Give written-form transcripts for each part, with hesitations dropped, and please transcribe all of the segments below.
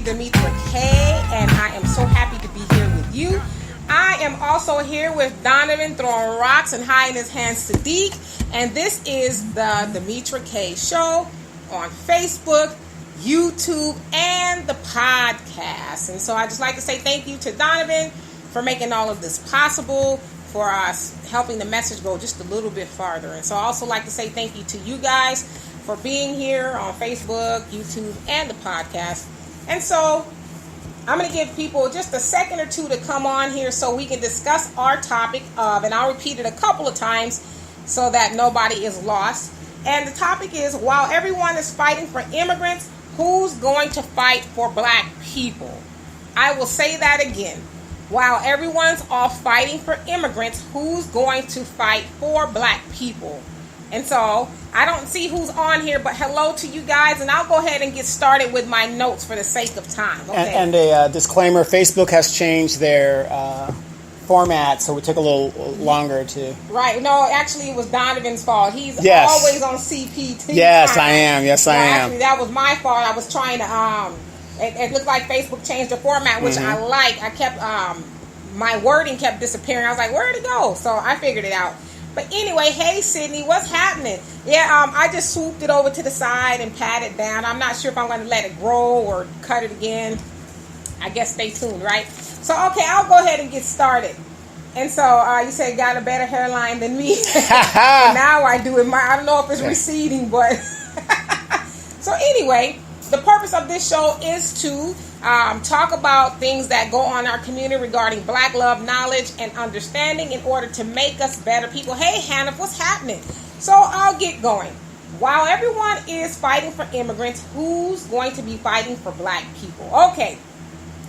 Demetra K, and I am so happy to be here with you. I am also here with Donovan throwing rocks and hiding his hands to Deke, and this is the Demetra K Show on Facebook, YouTube, and the podcast. And so I just like to say thank you to Donovan for making all of this possible, for us helping the message go just a little bit farther. And so I also like to say thank you to you guys for being here on Facebook, YouTube, and the podcast. And so I'm going to give people just a second or two to come on here so we can discuss our topic of, and I'll repeat it a couple of times so that nobody is lost. And the topic is, while everyone is fighting for immigrants, who's going to fight for black people? I will say that again. While everyone's all fighting for immigrants, who's going to fight for black people? And so I don't see who's on here, but hello to you guys, and I'll go ahead and get started with my notes for the sake of time. Okay. And a disclaimer, Facebook has changed their format, so it took a little longer to... Right. No, actually, it was Donovan's fault. He's always on CPT. Yes, time. I am. Yes, I am. Actually, that was my fault. I was trying to... It looked like Facebook changed the format, which I like. I kept... my wording kept disappearing. I was like, where'd it go? So I figured it out. But anyway, hey, Sydney, what's happening? Yeah, I just swooped it over to the side and pat it down. I'm not sure if I'm going to let it grow or cut it again. I guess stay tuned, right? So, okay, I'll go ahead and get started. And so you said got a better hairline than me. Now I do it. I don't know if it's receding, but... So anyway, the purpose of this show is to talk about things that go on in our community regarding black love, knowledge, and understanding in order to make us better people. Hey, Hannah, what's happening? So I'll get going. While everyone is fighting for immigrants, who's going to be fighting for black people? Okay.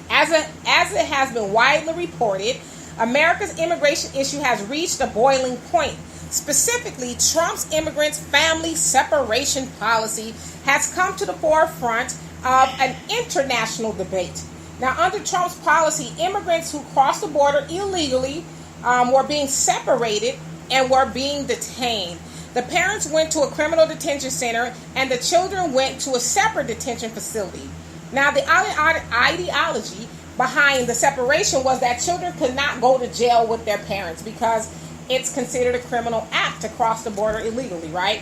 As it has been widely reported, America's immigration issue has reached a boiling point. Specifically, Trump's immigrants' family separation policy has come to the forefront of an international debate. Now, under Trump's policy, immigrants who crossed the border illegally were being separated and were being detained. The parents went to a criminal detention center and the children went to a separate detention facility. Now, the ideology behind the separation was that children could not go to jail with their parents because it's considered a criminal act to cross the border illegally, right?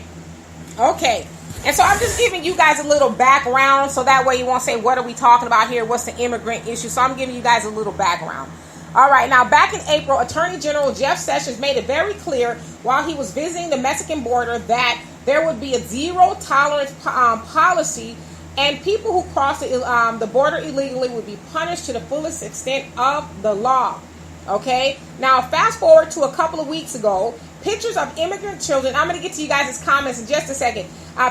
Okay. And so I'm just giving you guys a little background so that way you won't say, what are we talking about here? What's the immigrant issue? So I'm giving you guys a little background. All right. Now, back in April, Attorney General Jeff Sessions made it very clear while he was visiting the Mexican border that there would be a zero tolerance policy, and people who cross the border illegally would be punished to the fullest extent of the law. Okay. Now, fast forward to a couple of weeks ago, pictures of immigrant children. I'm going to get to you guys' comments in just a second.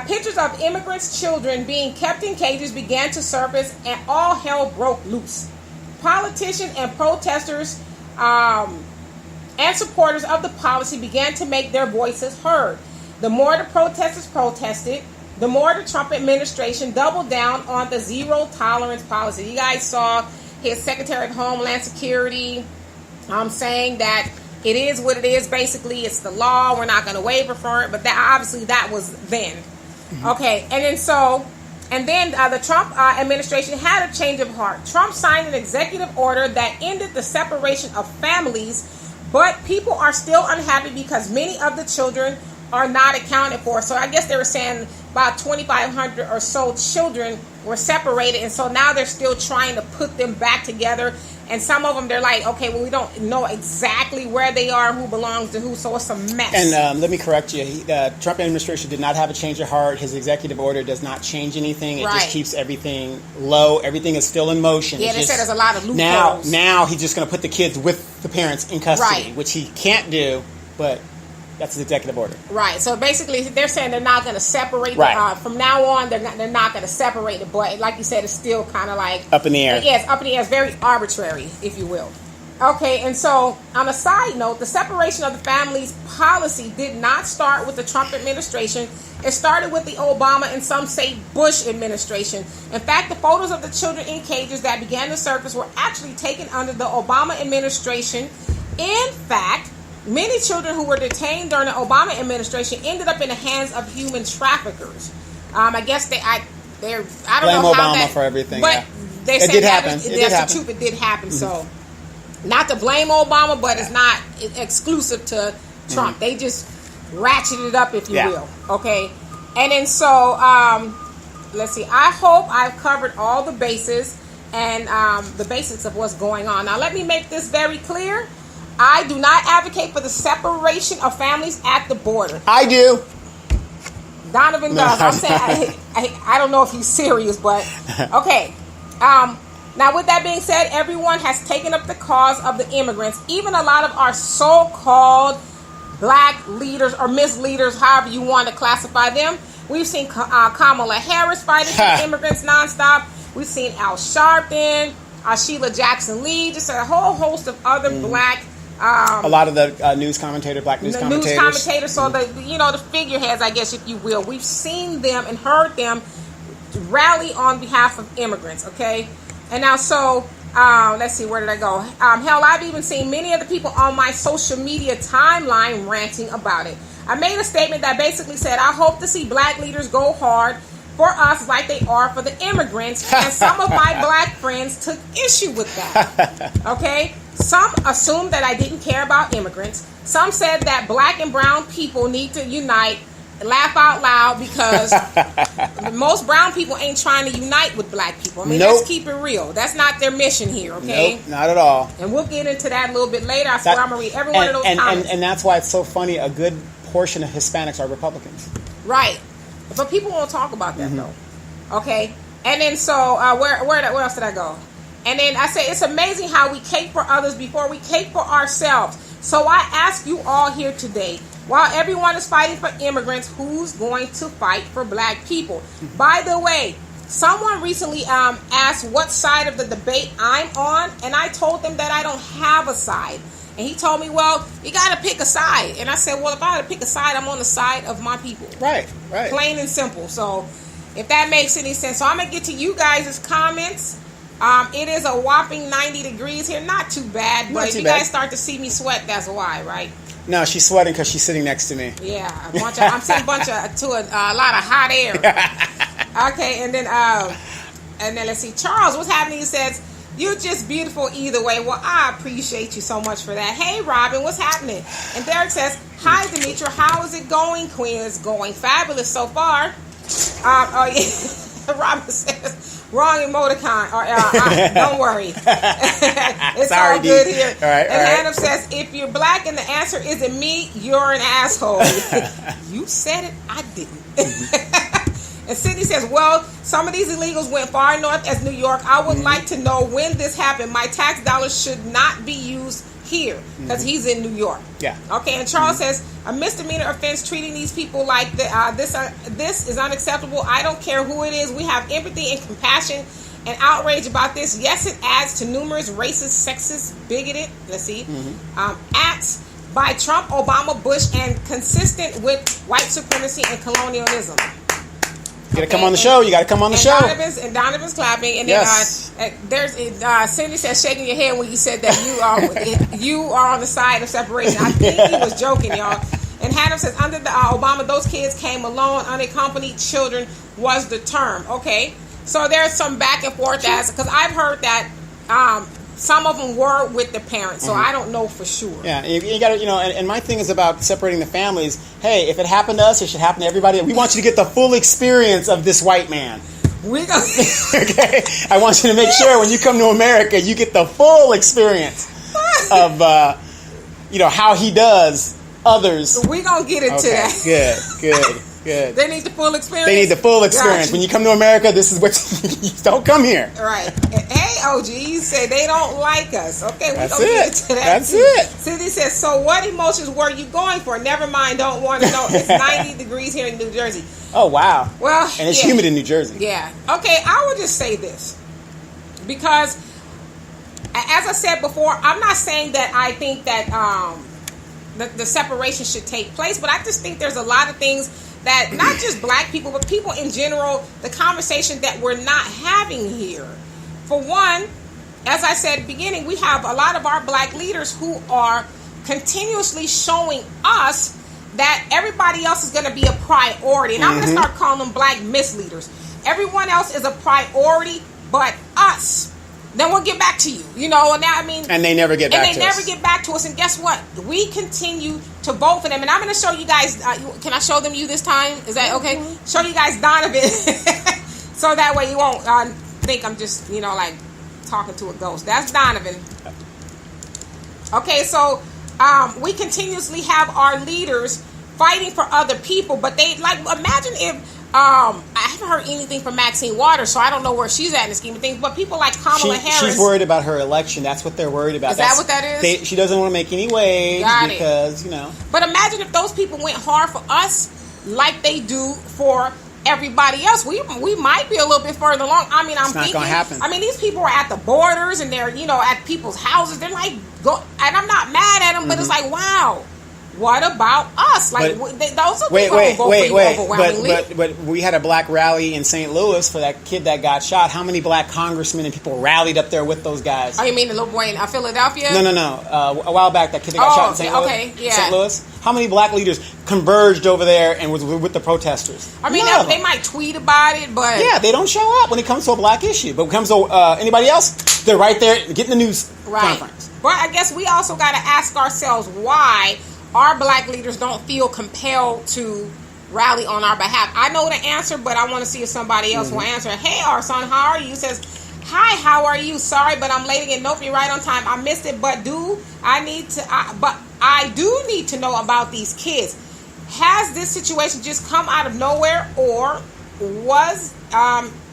Pictures of immigrants' children being kept in cages began to surface, and all hell broke loose. Politicians and protesters and supporters of the policy began to make their voices heard. The more the protesters protested, the more the Trump administration doubled down on the zero tolerance policy. You guys saw his Secretary of Homeland Security saying that it is what it is. Basically, it's the law. We're not going to waiver for it. But that was then. Okay. And then the Trump administration had a change of heart. Trump signed an executive order that ended the separation of families, but people are still unhappy because many of the children are not accounted for. So I guess they were saying about 2,500 or so children were separated. And so now they're still trying to put them back together. And some of them, they're like, okay, well, we don't know exactly where they are, who belongs to who, so it's a mess. And let me correct you. The Trump administration did not have a change of heart. His executive order does not change anything. It just keeps everything low. Everything is still in motion. Yeah, they said there's a lot of loopholes. Now he's just going to put the kids with the parents in custody, which he can't do, but that's his executive order. Right. So basically, they're saying they're not going to separate. From now on, they're not going to separate it. But like you said, it's still kind of like up in the air. Yeah, it's up in the air. It's very arbitrary, if you will. Okay. And so, on a side note, the separation of the families policy did not start with the Trump administration. It started with the Obama and some say Bush administration. In fact, the photos of the children in cages that began to surface were actually taken under the Obama administration. In fact, many children who were detained during the Obama administration ended up in the hands of human traffickers. I guess I don't blame know Obama how that, for everything. But they it said did that happen. that's the truth. It did happen. So, not to blame Obama, but it's not exclusive to Trump. They just ratcheted it up, if you will. Okay, and then so let's see. I hope I've covered all the bases and the basics of what's going on. Now, let me make this very clear. I do not advocate for the separation of families at the border. I do. Donovan does. I'm saying I don't know if he's serious, but okay. Now, with that being said, everyone has taken up the cause of the immigrants. Even a lot of our so-called black leaders or misleaders, however you want to classify them. We've seen Kamala Harris fighting for immigrants nonstop. We've seen Al Sharpton, Sheila Jackson-Lee, just a whole host of other black. A lot of the black news commentators. So the figureheads, I guess, if you will, we've seen them and heard them rally on behalf of immigrants. Okay, and now let's see, where did I go? Hell, I've even seen many of the people on my social media timeline ranting about it. I made a statement that basically said, I hope to see black leaders go hard for us like they are for the immigrants, and some of my black friends took issue with that. Okay. Some assumed that I didn't care about immigrants. Some said that black and brown people need to unite, laugh out loud, because most brown people ain't trying to unite with black people. I mean, let's keep it real. That's not their mission here, okay? Nope, not at all. And we'll get into that a little bit later. I swear I'm going to read every one of those comments. And that's why it's so funny. A good portion of Hispanics are Republicans. Right. But people won't talk about that, though. Okay? And then where else did I go? And then I say, it's amazing how we cape for others before we cape for ourselves. So I ask you all here today, while everyone is fighting for immigrants, who's going to fight for black people? By the way, someone recently asked what side of the debate I'm on, and I told them that I don't have a side. And he told me, well, you got to pick a side. And I said, well, if I had to pick a side, I'm on the side of my people. Right. Plain and simple. So if that makes any sense. So I'm going to get to you guys' comments. It is a whopping 90 degrees here. Not too bad, but if you guys start to see me sweat, that's why, right? No, she's sweating because she's sitting next to me. Yeah, I'm seeing a lot of hot air. Okay, and then let's see. Charles, what's happening? He says, you're just beautiful either way. Well, I appreciate you so much for that. Hey, Robin, what's happening? And Derek says, hi, Demetra. How is it going, Queen? It's going fabulous so far. Robin says, wrong emoticon. Don't worry. It's sorry, all good here. All right, and Hannah says, if you're black and the answer isn't me, you're an asshole. You said it. I didn't. And Sydney says, well, some of these illegals went far north as New York. I would like to know when this happened. My tax dollars should not be used here because he's in New York. Yeah. Okay, and Charles says, a misdemeanor offense treating these people like this is unacceptable. I don't care who it is. We have empathy and compassion and outrage about this. Yes, it adds to numerous racist, sexist, bigoted, acts by Trump, Obama, Bush, and consistent with white supremacy and colonialism. You gotta come on the show. You gotta come on the show. Donovan's clapping, and then there's Cindy says shaking your head when you said that you are on the side of separation. I think he was joking, y'all. And Hannah says under the Obama, those kids came alone, unaccompanied children was the term. Okay, so there's some back and forth because I've heard that some of them were with the parents, so I don't know for sure. Yeah, you got to, and my thing is about separating the families. Hey, if it happened to us, it should happen to everybody. We want you to get the full experience of this white man. Okay, I want you to make sure when you come to America, you get the full experience of, how he does others. We're gonna get into that. Good. They need the full experience. They need the full experience. When you come to America, this is what you don't come here. Right. Hey, OG, you say they don't like us. Okay, we're going to get into that. That's it. Cindy says, so what emotions were you going for? Never mind, don't want to know. It's 90 degrees here in New Jersey. Oh, wow. Well, and it's humid in New Jersey. Yeah. Okay, I will just say this. Because, as I said before, I'm not saying that I think that the separation should take place, but I just think there's a lot of things that not just black people, but people in general, the conversation that we're not having here. For one, as I said at the beginning, we have a lot of our black leaders who are continuously showing us that everybody else is going to be a priority. And I'm going to start calling them black misleaders. Everyone else is a priority but us. Then we'll get back to you. You know, and now, I mean... And they never get back to us. And they never get back to us. And guess what? We continue to vote for them. And I'm going to show you guys... can I show them you this time? Is that okay? Mm-hmm. Show you guys Donovan. So that way you won't think I'm just, you know, like talking to a ghost. That's Donovan. Okay, so we continuously have our leaders fighting for other people. But they, like, imagine if... I haven't heard anything from Maxine Waters, so I don't know where she's at in the scheme of things. But people like Kamala Harris... She's worried about her election. That's what they're worried about. Is that what that is? She doesn't want to make any waves because, you know... But imagine if those people went hard for us like they do for everybody else. We might be a little bit further along. I mean, it's not going to happen. I mean, these people are at the borders and they're, you know, at people's houses. They're like... And I'm not mad at them, but it's like, wow... What about us? Like, those are people who vote for you overwhelmingly. But we had a black rally in St. Louis for that kid that got shot. How many black congressmen and people rallied up there with those guys? Oh, you mean the little boy in Philadelphia? No. A while back, that kid that got shot in St. Louis. Okay, yeah. St. Louis. How many black leaders converged over there and was with the protesters? I mean, they might tweet about it, but... Yeah, they don't show up when it comes to a black issue. But when it comes to anybody else, they're right there getting the news conference. But I guess we also got to ask ourselves why our black leaders don't feel compelled to rally on our behalf. I know the answer, but I want to see if somebody else will answer. Hey, our son, how are you? He says, hi, how are you? Sorry, but I'm late again. Nope, you're right on time. I missed it, but I do need to know about these kids. Has this situation just come out of nowhere, or was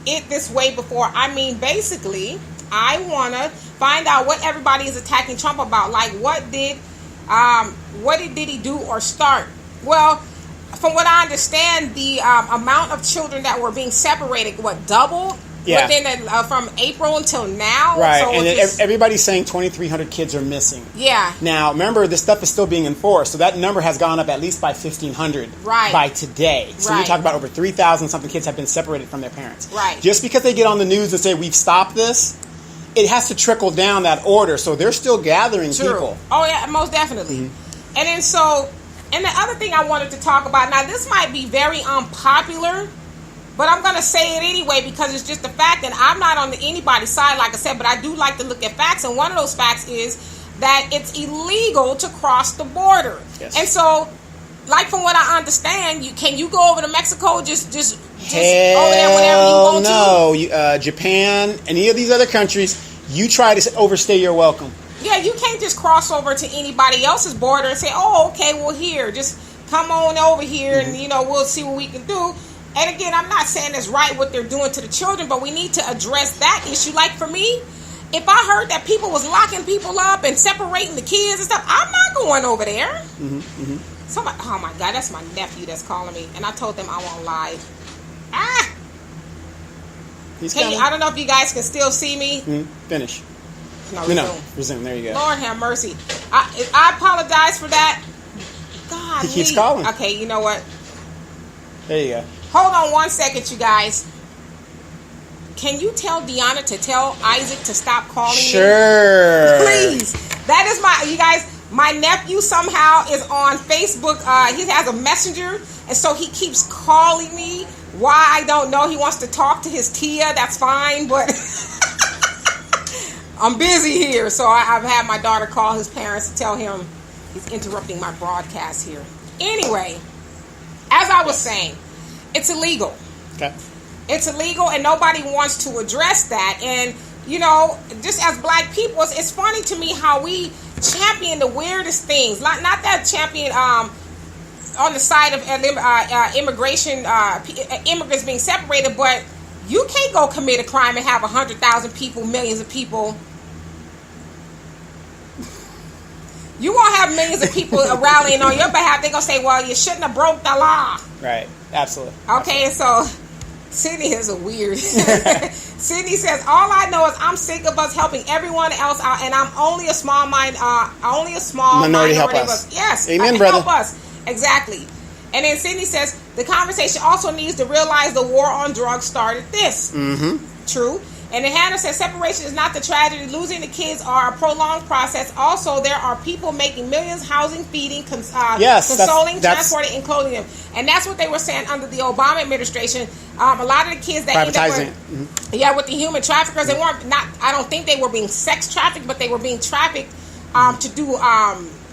it this way before? I mean, basically, I want to find out what everybody is attacking Trump about. Like, what did he do or start? Well, from what I understand, the amount of children that were being separated, doubled? Yeah. Within from April until now? Right, so and everybody's saying 2,300 kids are missing. Yeah. Now, remember, this stuff is still being enforced, so that number has gone up at least by 1,500 by today. So you're talking about over 3,000-something kids have been separated from their parents. Right. Just because they get on the news and say, we've stopped this, it has to trickle down that order, so they're still gathering people. Oh, yeah, most definitely. Mm-hmm. And then and the other thing I wanted to talk about, now this might be very unpopular, but I'm going to say it anyway because it's just the fact that I'm not on anybody's side, like I said, but I do like to look at facts, and one of those facts is that it's illegal to cross the border. Yes. And so, like from what I understand, can you go over to Mexico just over there whenever you want to? No, Japan, any of these other countries, you try to overstay your welcome. Yeah, you can't just cross over to anybody else's border and say, oh, okay, well, here, just come on over here and, we'll see what we can do. And again, I'm not saying it's right what they're doing to the children, but we need to address that issue. Like for me, if I heard that people was locking people up and separating the kids and stuff, I'm not going over there. Mm-hmm, mm-hmm. Somebody, oh my God, that's my nephew that's calling me. And I told them I won't live. I don't know if you guys can still see me. Finish. No, resume. There you go. Lord have mercy. I apologize for that. God, he keeps calling. Okay, you know what? There you go. Hold on 1 second, you guys. Can you tell Deanna to tell Isaac to stop calling me? Sure. Please. That is you guys, my nephew somehow is on Facebook. He has a messenger, and so he keeps calling me. Why, I don't know. He wants to talk to his Tia. That's fine, but I'm busy here. So I've had my daughter call his parents to tell him he's interrupting my broadcast here. Anyway, as I was saying, it's illegal. Okay. It's illegal, and nobody wants to address that. And, just as black people, it's funny to me how we champion the weirdest things. Not that champion on the side of immigration, immigrants being separated, but you can't go commit a crime and have 100,000 people, millions of people. You won't have millions of people rallying on your behalf. They're going to say, well, you shouldn't have broke the law. Right. Absolutely. Okay, so Sydney is a weird. Sydney says, all I know is I'm sick of us helping everyone else out, and I'm only a small minority help us. Yes. Amen, brother. Help us. Exactly. And then Sydney says, the conversation also needs to realize the war on drugs started this. Mm-hmm. True. And then Hannah says separation is not the tragedy. Losing the kids are a prolonged process. Also, there are people making millions, housing, feeding, consoling, transporting, and clothing them. And that's what they were saying under the Obama administration. A lot of the kids that ended up with, with the human traffickers, they weren't not. I don't think they were being sex trafficked, but they were being trafficked to do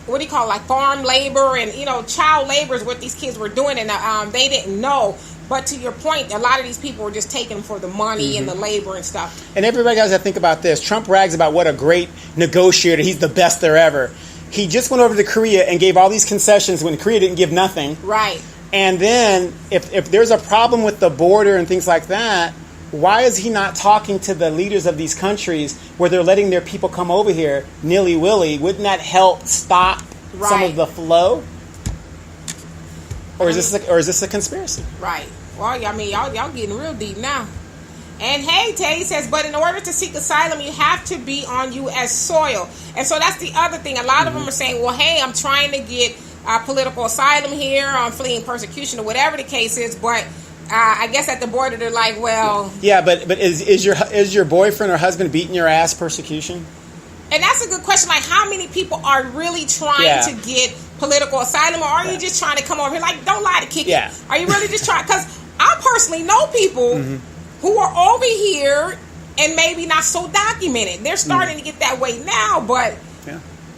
what do you call it, like farm labor and child labor is what these kids were doing, and they didn't know. But to your point, a lot of these people were just taking them for the money and the labor and stuff. And everybody has to think about this. Trump brags about what a great negotiator. He's the best there ever. He just went over to Korea and gave all these concessions when Korea didn't give nothing. Right. And then if there's a problem with the border and things like that, why is he not talking to the leaders of these countries where they're letting their people come over here nilly-willy? Wouldn't that help stop some of the flow? Or is this a conspiracy? Right. Well, I mean, y'all getting real deep now. And hey, Tay says, but in order to seek asylum, you have to be on U.S. soil. And so that's the other thing. A lot of them are saying, well, hey, I'm trying to get political asylum here. I'm fleeing persecution or whatever the case is. But I guess at the border, they're like, well. Yeah, but is your boyfriend or husband beating your ass persecution? And that's a good question. Like, how many people are really trying to get political asylum, or are you just trying to come over here? Like, don't lie to kick it. Are you really just trying? Because I personally know people who are over here and maybe not so documented. They're starting to get that way now, but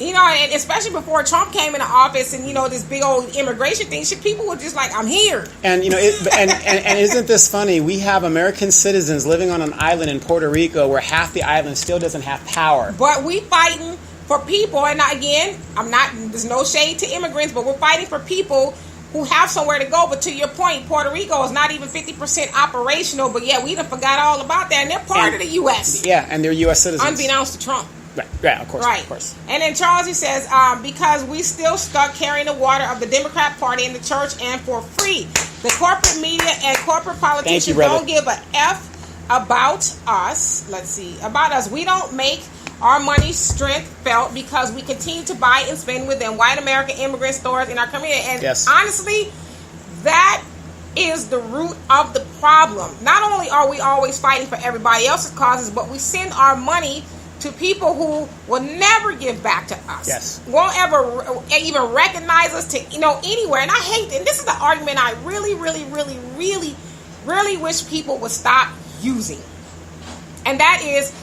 and especially before Trump came into office and this big old immigration thing, people were just like, I'm here. And and isn't this funny? We have American citizens living on an island in Puerto Rico where half the island still doesn't have power. But we fighting for people, and again, there's no shade to immigrants, but we're fighting for people who have somewhere to go. But to your point, Puerto Rico is not even 50% operational, but we done forgot all about that, and they're part of the U.S. Yeah, and they're U.S. citizens. Unbeknownst to Trump. Right, of course. And then Charles, he says, because we still stuck carrying the water of the Democrat Party in the church and for free. The corporate media and corporate politicians don't give a F about us. About us. We don't make our money strength felt because we continue to buy and spend within white American immigrant stores in our community. And honestly, that is the root of the problem. Not only are we always fighting for everybody else's causes, but we send our money to people who will never give back to us. Won't ever even recognize us to anywhere. And I hate, and this is the argument I really, really, really, really, really wish people would stop using. And that is,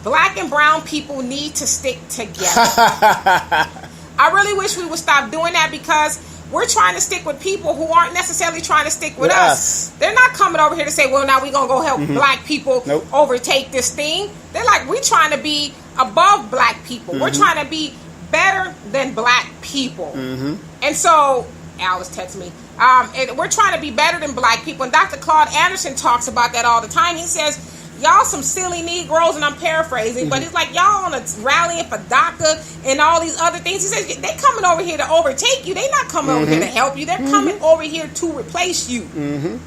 Black and brown people need to stick together. I really wish we would stop doing that, because we're trying to stick with people who aren't necessarily trying to stick with us. They're not coming over here to say, well, now we're going to go help Black people overtake this thing. They're like, we're trying to be above Black people. We're trying to be better than Black people. And so, Alice texts me, and we're trying to be better than Black people. And Dr. Claude Anderson talks about that all the time. He says, y'all some silly Negroes, and I'm paraphrasing, but it's like y'all on a rallying for DACA and all these other things. He says they coming over here to overtake you. They not coming over here to help you. They're coming over here to replace you.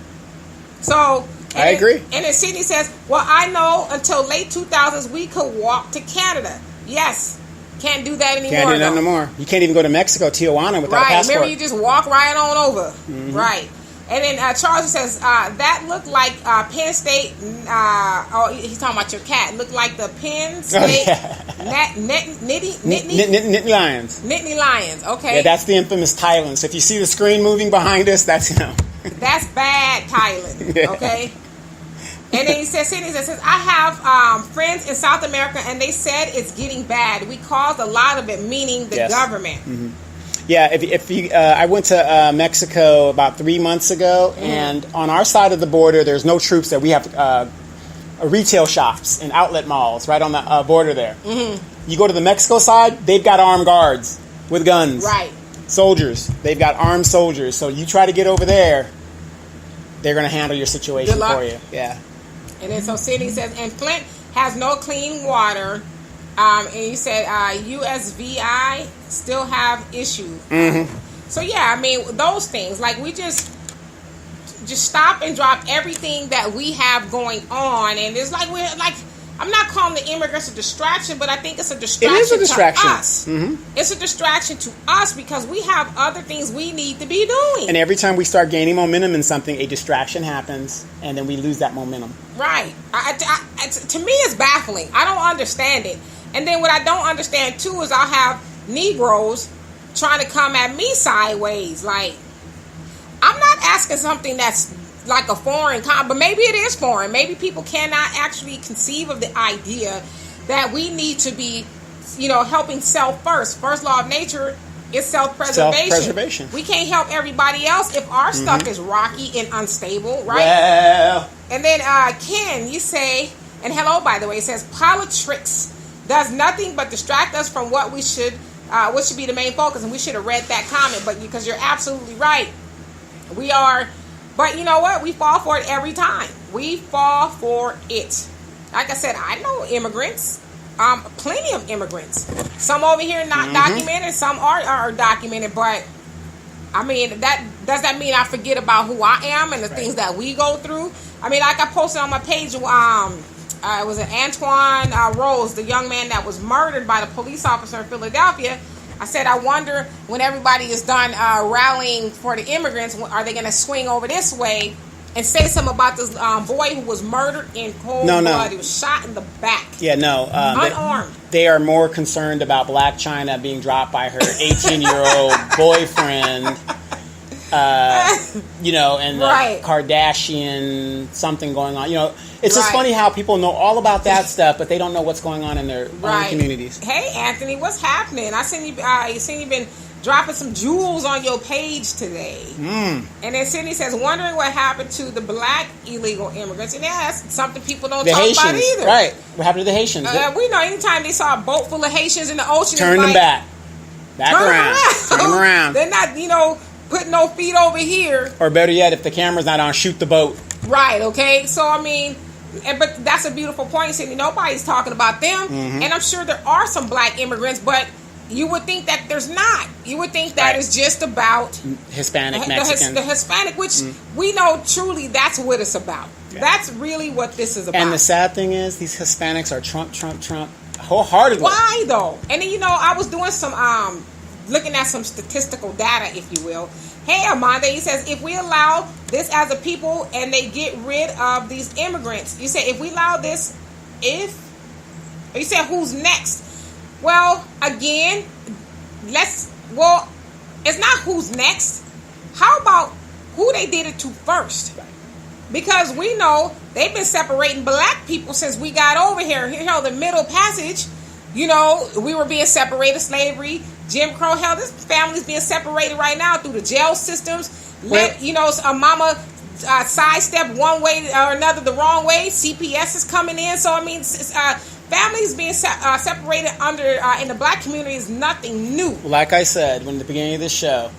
So I agree. And then Sydney says, well, I know until late 2000s we could walk to Canada. Yes. Can't do that anymore. Can't do that no more. You can't even go to Mexico, Tijuana without a passport. Remember, you just walk right on over. Right. And then Charles says, that looked like Penn State, he's talking about your cat, looked like the Penn State Nittany Lions. Nittany Lions, okay. Yeah, that's the infamous Thailand. So if you see the screen moving behind us, that's him. That's bad Thailand, okay? And then he says, I have friends in South America, and they said it's getting bad. We caused a lot of it, meaning the government. Yeah, if you, I went to Mexico about 3 months ago, and on our side of the border, there's no troops there. We have retail shops and outlet malls right on the border there. You go to the Mexico side, they've got armed guards with guns. Right. Soldiers. They've got armed soldiers. So you try to get over there, they're going to handle your situation for you. Yeah. And then so Sydney says, and Flint has no clean water. And you said USVI still have issues. So yeah, I mean those things. Like we just stop and drop everything that we have going on, and it's like we're like I'm not calling the immigrants a distraction, but I think it's a distraction, It is a distraction. to us. Mm-hmm. It's a distraction to us because we have other things we need to be doing. And every time we start gaining momentum in something, a distraction happens, and then we lose that momentum. Right. To me, it's baffling. I don't understand it. And then what I don't understand, too, is I'll have Negroes trying to come at me sideways. Like, I'm not asking something that's like a foreign but maybe it is foreign. Maybe people cannot actually conceive of the idea that we need to be, helping self first. First law of nature is self-preservation. We can't help everybody else if our stuff is rocky and unstable, right? Well. And then Ken, you say, and hello, by the way, it says politics does nothing but distract us from what should be the main focus. And we should have read that comment, but because you're absolutely right. We are, but you know what? We fall for it every time. We fall for it. Like I said, I know immigrants, plenty of immigrants. Some over here not documented, some are documented, but I mean, does that mean I forget about who I am and the things that we go through? I mean, like I posted on my page, it was an Antoine Rose, the young man that was murdered by the police officer in Philadelphia. I said, I wonder when everybody is done rallying for the immigrants, are they going to swing over this way and say something about this boy who was murdered in cold blood? He was shot in the back. Yeah, and unarmed. They are more concerned about Blac Chyna being dropped by her 18-year-old boyfriend. And the Kardashian something going on. It's just funny how people know all about that stuff, but they don't know what's going on in their own communities. Hey, Anthony, what's happening? I seen you been dropping some jewels on your page today. And then Sydney says, wondering what happened to the black illegal immigrants. And that's something people don't talk about either. Right. What happened to the Haitians? We know anytime they saw a boat full of Haitians in the ocean, turn them back. Turn them around. They're not, put no feet over here. Or better yet, if the camera's not on, shoot the boat. Right, okay? So, I mean, but that's a beautiful point, Cindy. Nobody's talking about them. And I'm sure there are some black immigrants, but you would think that there's not. You would think that it's just about Hispanic, Mexican. The Hispanic, which we know truly that's what it's about. Yeah. That's really what this is about. And the sad thing is, these Hispanics are Trump, wholeheartedly. Why, though? And then, I was doing some... looking at some statistical data, if you will. Hey, Amanda, he says, if we allow this as a people and they get rid of these immigrants, you say, if we allow this, you said, who's next? Well, again, it's not who's next. How about who they did it to first? Because we know they've been separating black people since we got over here. The Middle Passage, we were being separated, slavery, Jim Crow. Hell, this family's being separated right now through the jail systems. A mama sidestep one way or another the wrong way. CPS is coming in. So, I mean, families being separated in the black community is nothing new. Like I said when at the beginning of this show,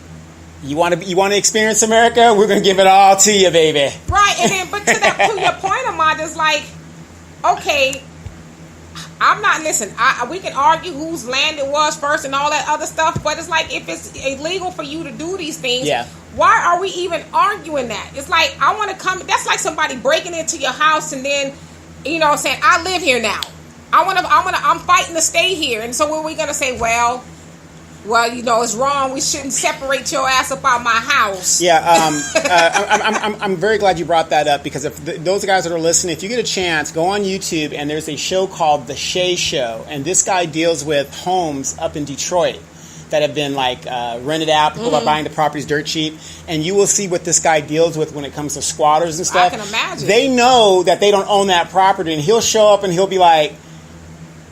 you want to experience America? We're going to give it all to you, baby. Right, and then, but to your point, Amanda, is like, okay, we can argue whose land it was first and all that other stuff, but it's like, if it's illegal for you to do these things, why are we even arguing that? It's like, I want to come, that's like somebody breaking into your house and then, saying, I live here now. I'm fighting to stay here. And so what are we going to say? Well, it's wrong. We shouldn't separate your ass up out my house. Yeah, I'm very glad you brought that up, because if those guys that are listening, if you get a chance, go on YouTube, and there's a show called The Shay Show, and this guy deals with homes up in Detroit that have been rented out. People are buying the properties dirt cheap, and you will see what this guy deals with when it comes to squatters and stuff. I can imagine. They know that they don't own that property, and he'll show up and he'll be like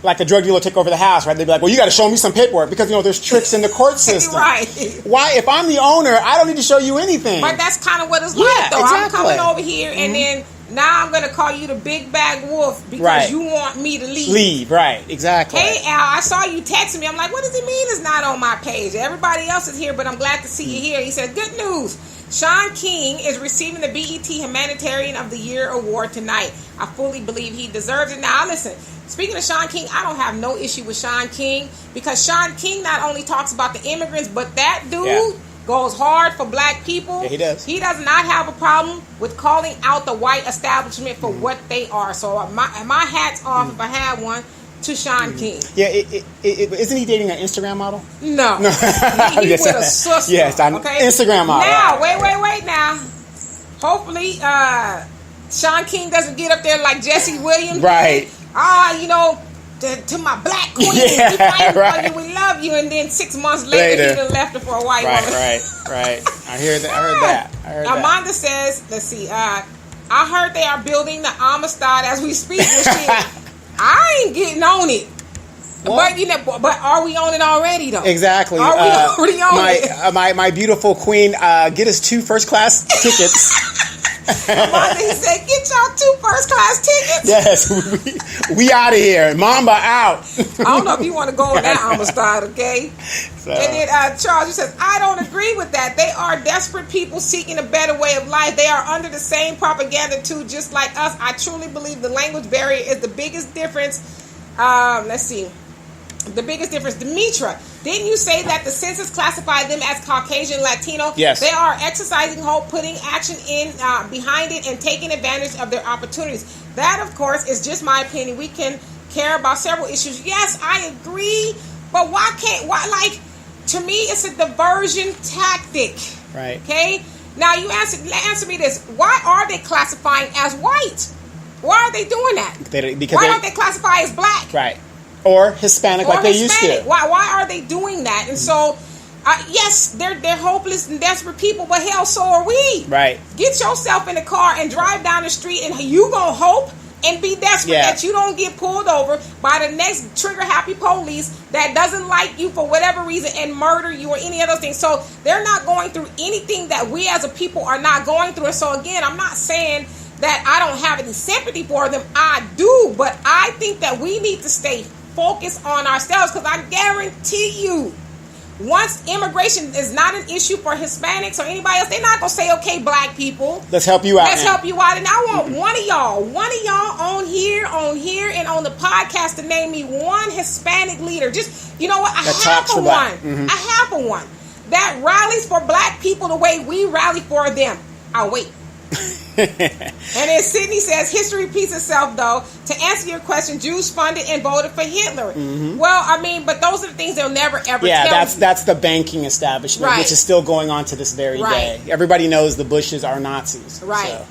a drug dealer took over the house, right? They'd be like, well, you got to show me some paperwork, because, there's tricks in the court system. Right. Why? If I'm the owner, I don't need to show you anything. But that's kind of what it's like, though. Exactly. I'm coming over here, and then now I'm going to call you the big bag wolf because you want me to leave. Right, exactly. Hey, Al, I saw you texting me. I'm like, what does it mean it's not on my page? Everybody else is here, but I'm glad to see you here. He said, good news. Sean King is receiving the BET Humanitarian of the Year award tonight. I fully believe he deserves it. Now, listen, speaking of Sean King, I don't have no issue with Sean King, because Sean King not only talks about the immigrants, but that dude goes hard for black people. Yeah, he does. He does not have a problem with calling out the white establishment for what they are. So my hat's off if I had one to Sean King. Yeah, isn't he dating an Instagram model? No. He Yes, with a sister. yes, an okay? Instagram model. Now, wait now. Hopefully, Sean King doesn't get up there like Jesse Williams. Right. You know, to my black queen, Yeah, we fighting right. for you, we love you, and then 6 months later, he done left her for a white woman. Right. I heard that. Amanda says, let's see, I heard they are building the Amistad as we speak. Well, shit, I ain't getting on it. Well, but are we on it already, though? Exactly. Are we already on it? My beautiful queen, get us 2 first-class tickets. Amanda, he said, get y'all 2 first-class tickets. Yes, we out of here. Mamba out. I don't know if you want to go on that Amistad, okay? So. And then Charles, you says, I don't agree with that. They are desperate people seeking a better way of life. They are under the same propaganda too, just like us. I truly believe the language barrier is the biggest difference. Let's see. The biggest difference. Demetra, didn't you say that the census classified them as Caucasian Latino? Yes. They are exercising hope, putting action in behind it, and taking advantage of their opportunities. That, of course, is just my opinion. We can care about several issues. Yes, I agree. But to me, it's a diversion tactic. Right. Okay? Now, you answer me this. Why are they classifying as white? Why are they doing that? Why don't they classify as black? Right. Or Hispanic like they used to. Why are they doing that? And so, yes, they're hopeless and desperate people, but hell, so are we. Right. Get yourself in the car and drive down the street, and you gonna hope and be desperate that you don't get pulled over by the next trigger-happy police that doesn't like you for whatever reason and murder you or any other thing. So they're not going through anything that we as a people are not going through. And so again, I'm not saying that I don't have any sympathy for them. I do, but I think that we need to stay focused on ourselves, because I guarantee you, once immigration is not an issue for Hispanics or anybody else, they're not going to say, okay, black people, let's help you out. Help you out. And I want one of y'all on here, and on the podcast to name me one Hispanic leader. Just, you know what? I have a one. Mm-hmm. I have a one that rallies for black people the way we rally for them. I'll wait. And then Sydney says, history repeats itself, though. To answer your question, Jews funded and voted for Hitler. Mm-hmm. Well, I mean, but those are the things they'll never, ever tell you. That's the banking establishment, which is still going on to this very day. Everybody knows the Bushes are Nazis. Right. So.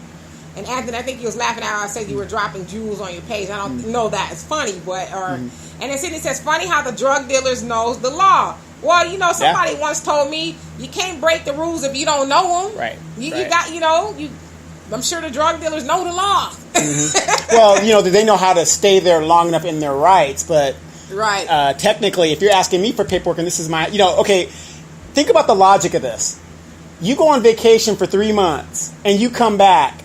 And Anthony, I think you was laughing at how I said you were dropping jewels on your page. I don't know that. It's funny, but... And then Sydney says, funny how the drug dealers knows the law. Well, you know, somebody once told me, you can't break the rules if you don't know them. Right. You got, I'm sure the drug dealers know the law. Mm-hmm. Well, they know how to stay there long enough in their rights, but technically, if you're asking me for paperwork and this is my, okay, think about the logic of this. You go on vacation for 3 months and you come back.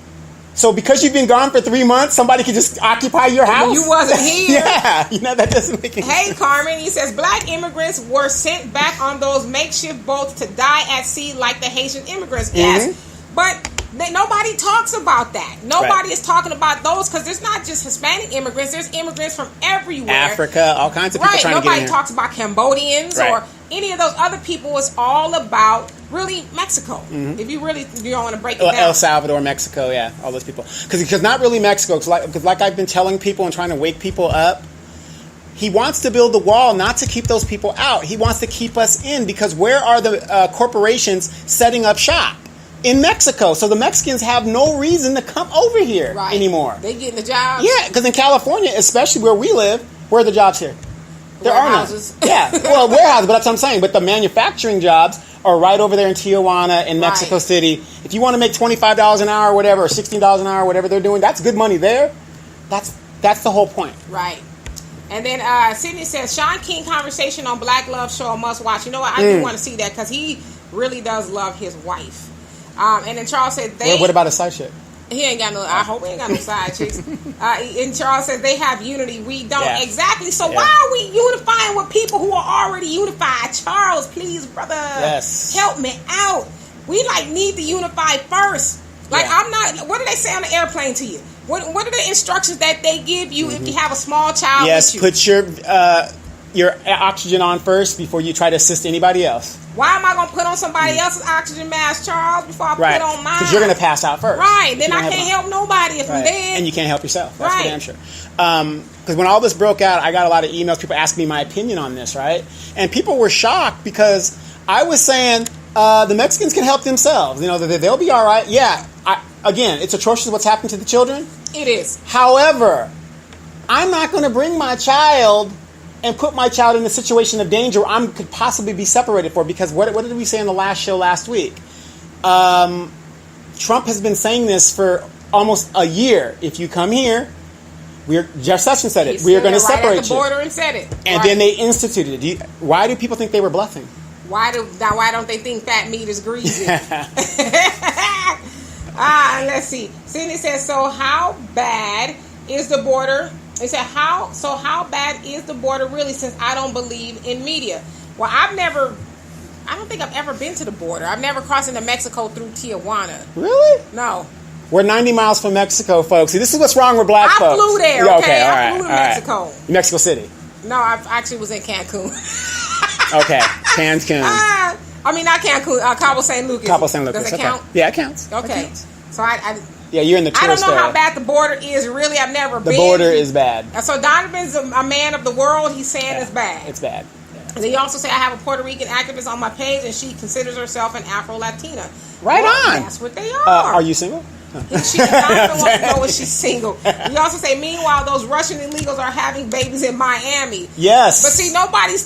So because you've been gone for 3 months, somebody could just occupy your house? You wasn't here. Yeah, that doesn't make any sense. Hey, Carmen, he says, black immigrants were sent back on those makeshift boats to die at sea like the Haitian immigrants. Mm-hmm. Yes, but nobody talks about that. Nobody is talking about those, because there's not just Hispanic immigrants. There's immigrants from everywhere. Africa, all kinds of people trying to get in. Nobody talks about Cambodians or any of those other people. It's all about really Mexico. Mm-hmm. If you don't want to break it down. El Salvador, Mexico, all those people. Because not really Mexico. Because like I've been telling people and trying to wake people up, he wants to build the wall not to keep those people out. He wants to keep us in, because where are the corporations setting up shop? In Mexico. So the Mexicans have no reason to come over here anymore. They getting the jobs. Yeah, because in California, especially where we live, where are the jobs here? There are none. Yeah, well, warehouses, but that's what I'm saying. But the manufacturing jobs are right over there in Tijuana and Mexico City. If you want to make $25 an hour or whatever, or $16 an hour, whatever they're doing, that's good money there. That's the whole point. Right. And then Sydney says, Sean King conversation on Black Love Show, a must watch. You know what? I do want to see that, because he really does love his wife. And then Charles said what about a side chick? He ain't got no. I hope he ain't got no side chicks. And Charles says they have unity. We don't exactly. So why are we unifying with people who are already unified? Charles, please, brother, help me out. We need to unify first. I'm not. What do they say on the airplane to you? What are the instructions that they give you if you have a small child? Yes, with you? put your your oxygen on first before you try to assist anybody else. Why am I going to put on somebody else's oxygen mask, Charles, before I put on mine? Because you're going to pass out first. Right. Then I can't help nobody if I'm dead. And you can't help yourself. That's for damn sure. Because when all this broke out, I got a lot of emails, people asking me my opinion on this, right? And people were shocked because I was saying the Mexicans can help themselves. You know, they'll be all right. Yeah. Again, it's atrocious what's happening to the children. It is. However, I'm not going to bring my child and put my child in a situation of danger where I could possibly be separated for. Because what did we say in the last show last week? Trump has been saying this for almost a year. If you come here, Jeff Sessions said it. We are going to separate at the border and said it. And then they instituted it. Why do people think they were bluffing? Why don't they think fat meat is greasy? Let's see. Cindy says, so how bad is the border? They said, how bad is the border really, since I don't believe in media? Well, I don't think I've ever been to the border. I've never crossed into Mexico through Tijuana. Really? No. We're 90 miles from Mexico, folks. See, this is what's wrong with black folks. I flew there, okay? I flew to Mexico. Right. Mexico City. No, I actually was in Cancun. Okay, Cancun. Not Cancun. Cabo San Lucas. Cabo San Lucas. Does it count? Yeah, it counts. Okay. It counts. So I yeah, you're in the tourist I don't know area. how bad the border is. Really, I've never been. The border is bad. So Donovan's a man of the world. He's saying it's bad. It's bad. And then you also say, I have a Puerto Rican activist on my page, and she considers herself an Afro-Latina. Right on. That's what they are. Are you single? Donovan wants to know if she's single. You also say, meanwhile, those Russian illegals are having babies in Miami. Yes. But see, Nobody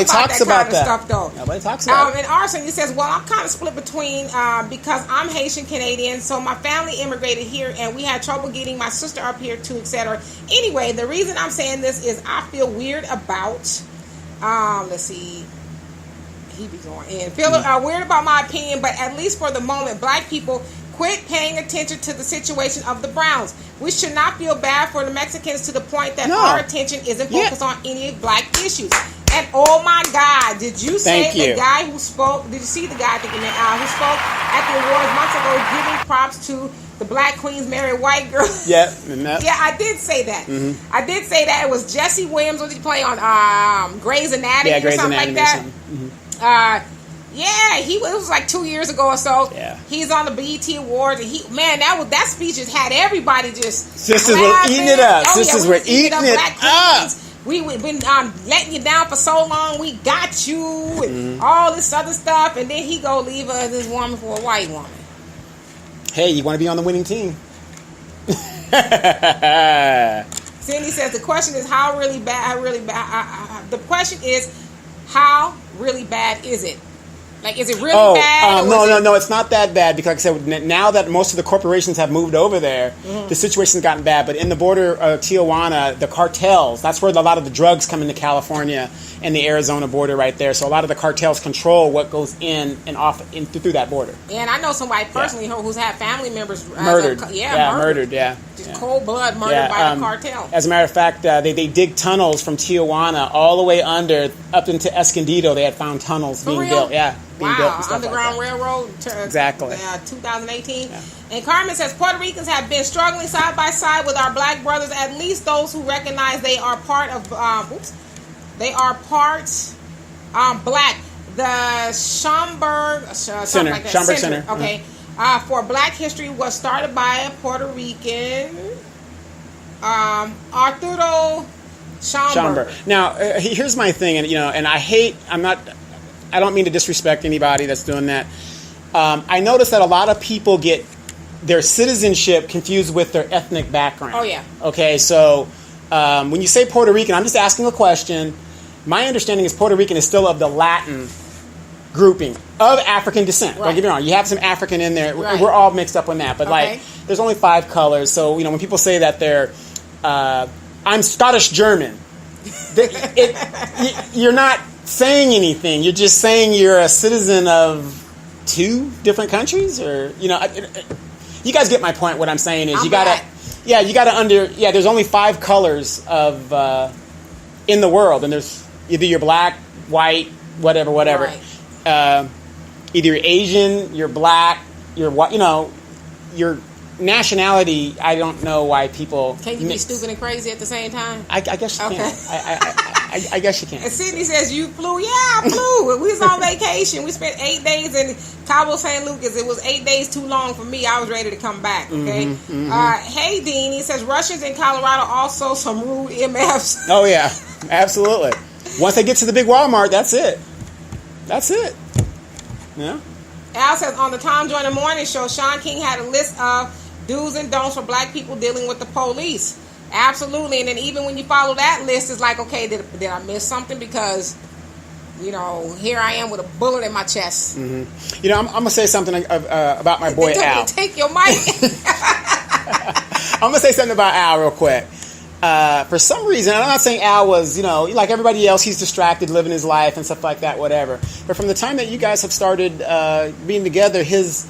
talks about that stuff, though. Nobody talks about it. And Arson, he says, well, I'm kind of split between, because I'm Haitian Canadian, so my family immigrated here, and we had trouble getting my sister up here too, etc. Anyway, the reason I'm saying this is I feel weird about, let's see, he be going in. Feel weird about my opinion, but at least for the moment, black people quit paying attention to the situation of the Browns. We should not feel bad for the Mexicans to the point that our attention isn't focused on any black issues. And oh my God, did you say the guy who spoke? Did you see the guy who spoke at the awards months ago, giving props to the black queens marry white girls? Yeah, yeah, I did say that. Mm-hmm. I did say that. It was Jesse Williams. What did he play on? Grey's Anatomy or something like that. Mm-hmm. Yeah, it was like 2 years ago or so. Yeah. He's on the BET Awards, and that speech just had everybody just Sisters were eating it up. Sisters were eating it up. We've been letting you down for so long. We got you, and all this other stuff, and then he go leave this woman for a white woman. Hey, you want to be on the winning team? Cindy says the question is how really bad. The question is how really bad is it? Like, is it really bad? No, it's not that bad because, like I said, now that most of the corporations have moved over there, the situation's gotten bad. But in the border of Tijuana, the cartels, that's where a lot of the drugs come into California and the Arizona border right there. So a lot of the cartels control what goes in and off through that border. And I know somebody personally who's had family members murdered. Murdered. Just cold blood murdered by the cartel. As a matter of fact, they dig tunnels from Tijuana all the way up into Escondido. They had found tunnels being built. Yeah. Wow, Underground Railroad. Exactly. 2018. Yeah. And Carmen says, Puerto Ricans have been struggling side by side with our black brothers, at least those who recognize they are part of, black. The Schomburg Center. Okay. For Black History was started by a Puerto Rican, Arturo Schomburg. Now, here's my thing, and I don't mean to disrespect anybody that's doing that. I notice that a lot of people get their citizenship confused with their ethnic background. Oh, yeah. Okay, so when you say Puerto Rican, I'm just asking a question. My understanding is Puerto Rican is still of the Latin grouping of African descent. Right. Don't get me wrong. You have some African in there. Right. We're all mixed up on that. But, there's only 5 colors. So, when people say that they're, I'm Scottish-German, you're not saying anything. You're just saying you're a citizen of 2 different countries, or you guys get my point. What I'm saying is there's only 5 colors of in the world, and there's either you're black, white, whatever. Right. Either you're Asian, you're black, you're white. Your nationality. I don't know why people can you be stupid and crazy at the same time. I guess you can. I guess you can. And Sydney says, you flew? Yeah, I flew. We was on vacation. We spent 8 days in Cabo San Lucas. It was 8 days too long for me. I was ready to come back, okay? Hey, Dean, he says, Russians in Colorado also some rude MFs. Oh, yeah. Absolutely. Once they get to the big Walmart, that's it. That's it. Yeah. Al says, on the Tom Joyner Morning Show, Sean King had a list of do's and don'ts for black people dealing with the police. Absolutely. And then even when you follow that list, it's like, okay, did I miss something? Because, you know, here I am with a bullet in my chest. Mm-hmm. You know, I'm going to say something about my boy Al. Take your mic. I'm going to say something about Al real quick. For some reason, I'm not saying Al was, you know, like everybody else, he's distracted, living his life and stuff like that, whatever. But from the time that you guys have started being together, his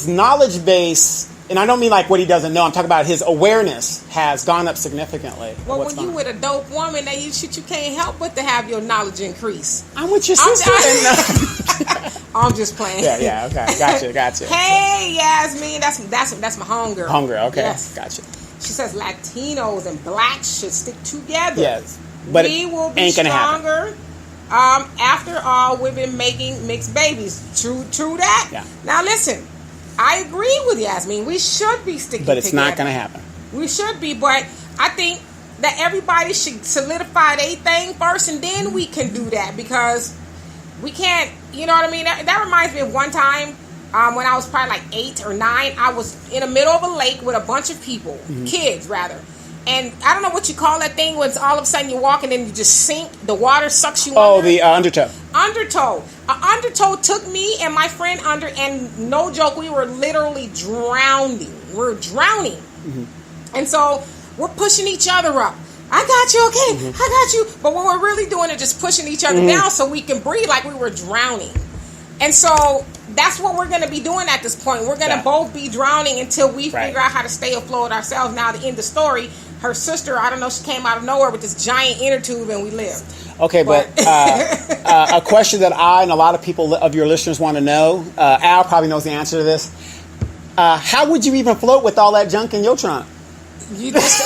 knowledge base, and I don't mean like what he doesn't know, I'm talking about his awareness has gone up significantly. Well, when you with a dope woman, then you can't help but to have your knowledge increase. I'm with your sister. I'm just playing. Yeah, okay. Gotcha. Hey, Yasmin, that's my homegirl. Homegirl, okay. Yes. Gotcha. She says Latinos and blacks should stick together. Yes. But we will be ain't gonna stronger. After all, we've been making mixed babies. True that. Yeah. Now listen, I agree with Yasmin. We should be sticking together. But it's not going to happen. We should be, but I think that everybody should solidify their thing first, and then we can do that, because we can't, you know what I mean? That reminds me of one time when I was probably like 8 or 9. I was in the middle of a lake with a bunch of people, kids rather. And I don't know what you call that thing when it's all of a sudden you walk and then you just sink. The water sucks you under. Oh, the undertow. Undertow. An undertow took me and my friend under, and no joke, we were literally drowning. We're drowning. And so we're pushing each other up. I got you, okay? I got you. But what we're really doing is just pushing each other down so we can breathe like we were drowning. And so that's what we're going to be doing at this point. We're going to both be drowning until we figure out how to stay afloat ourselves. Now, to end the story, her sister, I don't know, she came out of nowhere with this giant inner tube and we lived. Okay, but a question that I and a lot of people of your listeners want to know, Al probably knows the answer to this. How would you even float with all that junk in your trunk? You just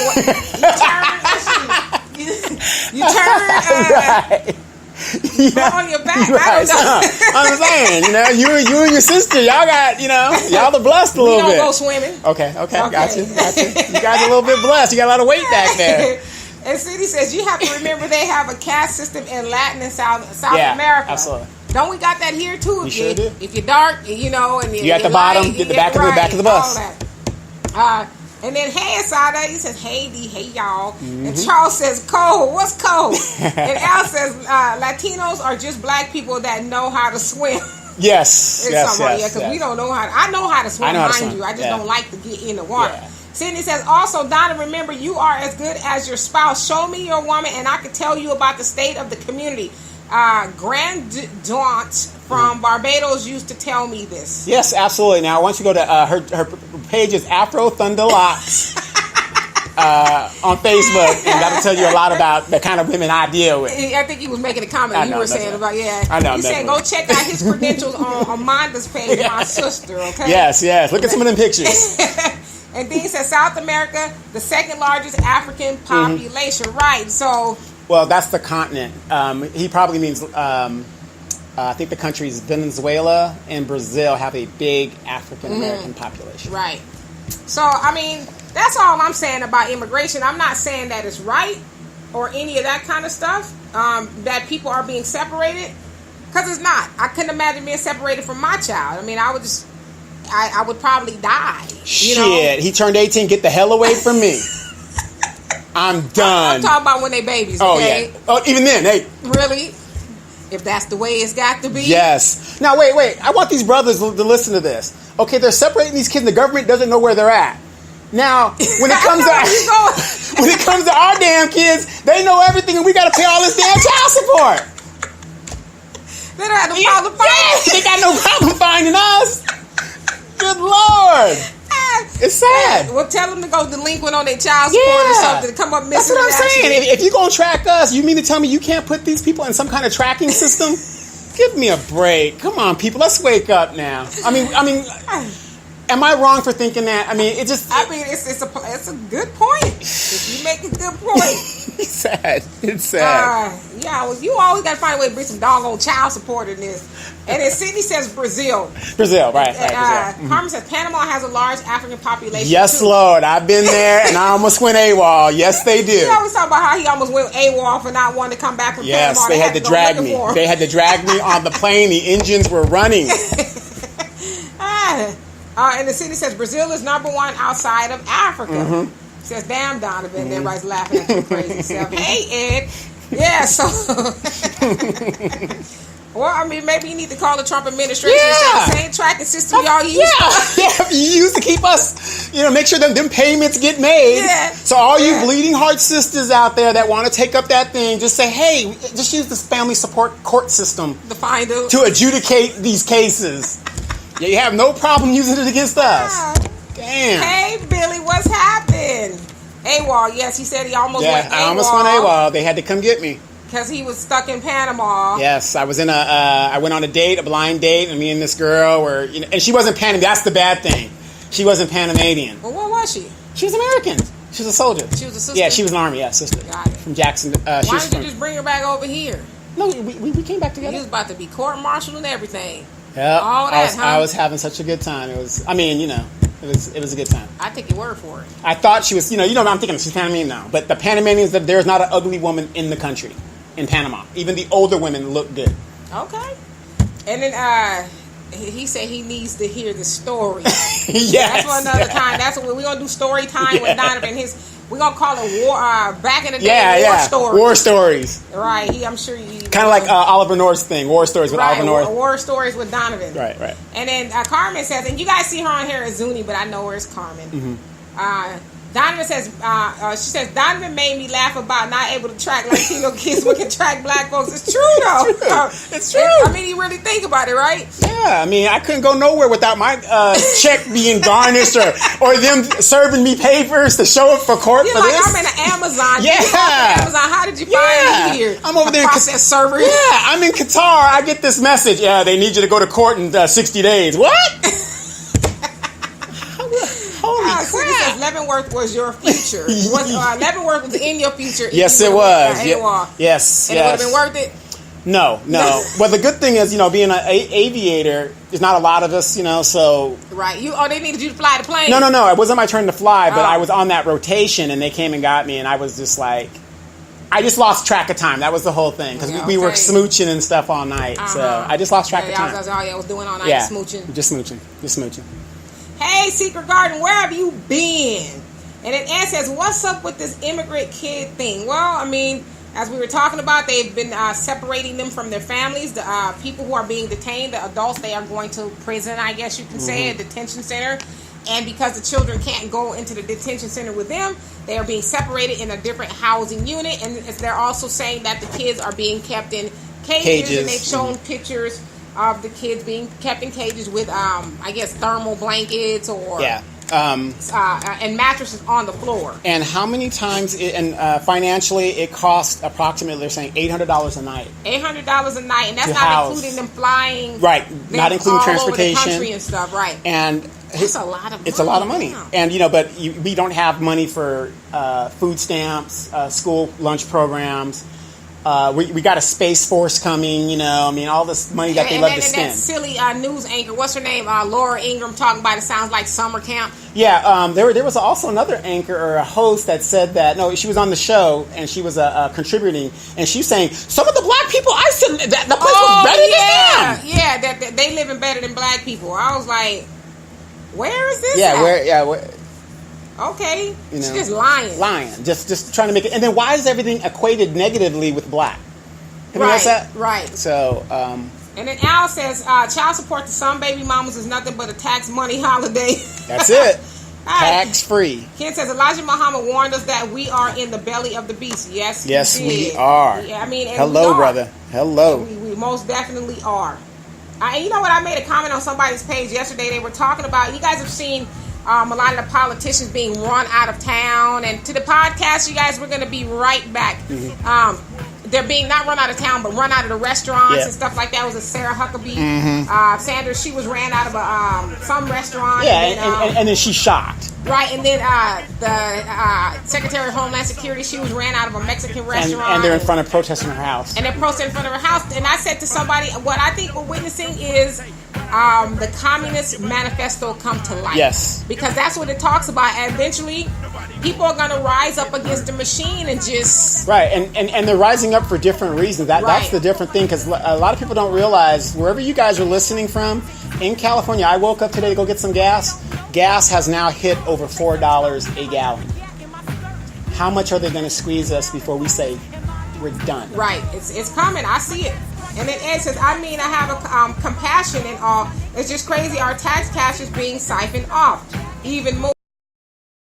you turn right. on your back. Right. I don't know. I'm saying, you know, you and your sister, y'all got, you know, y'all are blessed a little bit. We don't go swimming. Okay, got you. You guys are a little bit blessed. You got a lot of weight back there. And Cindy says you have to remember they have a caste system in Latin and South America. Absolutely. Don't we got that here too? We sure do. If you're dark, you know, and you at the bottom, get the back of the bus. And then hey Asada, he says hey D, hey y'all. And Charles says cold. What's cold? And Al says Latinos are just black people that know how to swim. Yes. Because we don't know how. I know how to swim, mind you. I just don't like to get in the water. Yeah. Cindy says, also, Donna, remember, you are as good as your spouse. Show me your woman, and I can tell you about the state of the community. Grand Daunt from Barbados used to tell me this. Yes, absolutely. Now, once you go to her page is Afro Thunder Locks on Facebook, and that'll tell you a lot about the kind of women I deal with. I think he was making a comment. You were saying about, I know. He said, go check out his credentials on Amanda's page, my sister, okay? Yes. Look at some of them pictures. And then he says South America, the second largest African population. Right, so... Well, that's the continent. He probably means, I think the countries Venezuela and Brazil have a big African-American population. Right. So, I mean, that's all I'm saying about immigration. I'm not saying that it's right or any of that kind of stuff, that people are being separated, because it's not. I couldn't imagine being separated from my child. I mean, I would probably die. Shit, he turned 18, get the hell away from me. I'm done. I'm talking about when they babies, okay? Oh, even then, hey. Really? If that's the way it's got to be? Yes. Now, wait. I want these brothers to listen to this. Okay, they're separating these kids, and the government doesn't know where they're at. Now, when it comes to our damn kids, they know everything, and we got to pay all this damn child support. They don't have no problem finding. They got no problem finding us. Good Lord. It's sad. Well, tell them to go delinquent on their child support or something to come up missing. That's what I'm saying. If you're going to track us, you mean to tell me you can't put these people in some kind of tracking system? Give me a break. Come on, people. Let's wake up now. I mean, Am I wrong for thinking that? I mean, it just. I mean, it's a good point. If you make a good point. It's sad. It's sad. Yeah, well, you always got to find a way to bring some doggone child support in this. And then Sydney says Brazil. Brazil, right. Brazil. Carmen says Panama has a large African population. Yes, too. Lord. I've been there, and I almost went AWOL. Yes, they did. You always talk about how he almost went AWOL for not wanting to come back from Panama. Yes, they had to drag me. They had to drag me on the plane. The engines were running. And the city says Brazil is number one outside of Africa. Says, damn, Donovan. And everybody's laughing at your crazy self. Hey, Ed. Yeah, so. Well, I mean, maybe you need to call the Trump administration and say the same tracking system y'all use. Yeah, you used to keep us, make sure them payments get made. Yeah. So all you bleeding heart sisters out there that want to take up that thing, just say, hey, just use this family support court system to adjudicate these cases. Yeah, you have no problem using it against us. Damn. Hey, Billy, what's happened? AWOL, yes, he said he almost went AWOL. I almost went AWOL. They had to come get me. Because he was stuck in Panama. Yes, I was I went on a blind date, and me and this girl were, and she wasn't Panamanian. That's the bad thing. She wasn't Panamanian. Well, what was she? She was American. She was a soldier. She was a sister? Yeah, she was an Army, sister. Got it. From Jackson. Why didn't you just bring her back over here? No, we came back together. You was about to be court-martialed and everything. Yeah, all that, I was having such a good time. It was it was a good time. I take your word for it. I thought she was, I'm thinking she's Panamanian now. But the Panamanians, there's not an ugly woman in the country, in Panama. Even the older women look good. Okay. And then he said he needs to hear the story. Yes. That's for another time. That's what we're going to do, story time with Donovan. We're going to call it war, back in the day, war stories. War stories. Right. I'm sure you... Kind of like Oliver North's thing, war stories with Oliver North. War stories with Donovan. Right. And then Carmen says, and you guys see her on here as Zuni, but I know her as Carmen. Donovan says, she says, Donovan made me laugh about not able to track Latino kids but can track black folks. It's true, though. It's true. I mean, you really think about it, right? Yeah, I mean, I couldn't go nowhere without my check being garnished or them serving me papers to show up for court for this. I'm in Amazon. Yeah. Amazon. How did you find me here? I'm over there in process server. Yeah, I'm in Qatar. I get this message. Yeah, they need you to go to court in 60 days. What? Holy crap. Says Leavenworth was your future. Leavenworth was in your future. Yes, it was. Yes. And it would have been worth it? No. Well, the good thing is, being an aviator, there's not a lot of us, so... Right. They needed you to fly the plane? No. It wasn't my turn to fly, but I was on that rotation, and they came and got me, and I was just like... I just lost track of time. That was the whole thing, because we were smooching and stuff all night, so I just lost track of time. That's all I was doing all night, smooching. Just smooching. Hey, Secret Garden, where have you been? And then Ann says, what's up with this immigrant kid thing? Well, I mean, as we were talking about, they've been separating them from their families. The people who are being detained, the adults, they are going to prison, I guess you can say, a detention center. And because the children can't go into the detention center with them, they are being separated in a different housing unit. And they're also saying that the kids are being kept in cages. And they've shown pictures of the kids being kept in cages with, I guess, thermal blankets or and mattresses on the floor. And how many times? Financially, it costs approximately, they're saying $800 a night. $800 a night, and that's not including them flying. Right, not including transportation, over the country and stuff. Right, and it's a lot of money. It's a lot of money, and we don't have money for food stamps, school lunch programs. We got a Space Force coming, all this money that they love to spend. And that silly news anchor, what's her name? Laura Ingraham talking about it sounds like summer camp. Yeah, there was also another anchor or a host that said that, she was on the show and she was contributing, and she was saying, some of the black people, I said, that the place was better than them. Yeah, that they living better than black people. I was like, where is this at? Okay, she's just lying. Just trying to make it. And then why is everything equated negatively with black? Right. So, and then Al says, child support to some baby mamas is nothing but a tax money holiday. That's it. Tax free. Ken says Elijah Muhammad warned us that we are in the belly of the beast. Yes, we are. Yeah, I mean, hello, brother. Hello. We most definitely are. And you know what? I made a comment on somebody's page yesterday. They were talking about, you guys have seen a lot of the politicians being run out of town. And to the podcast, you guys, we're going to be right back. they're being not run out of town, but run out of the restaurants Yeah. and stuff like that. It was a Sarah Huckabee. Sanders, she was ran out of some restaurant. Yeah, and then, and then she's shocked. right, and then the Secretary of Homeland Security, she was ran out of a Mexican restaurant. And they're in front of protesting her house. And they're protesting in front of her house. And I said to somebody, what I think we're witnessing is the Communist Manifesto come to life. Yes. Because that's what it talks about. And eventually, people are going to rise up against the machine and just... Right, and they're rising up for different reasons. That's Right. the different thing, because a lot of people don't realize, wherever you guys are listening from, in California, I woke up today to go get some gas. Gas has now hit over $4 a gallon. How much are they going to squeeze us before we say we're done? Right. It's coming. I see it. And then Ed says, I mean, I have a compassion and all. It's just crazy. Our tax cash is being siphoned off even more.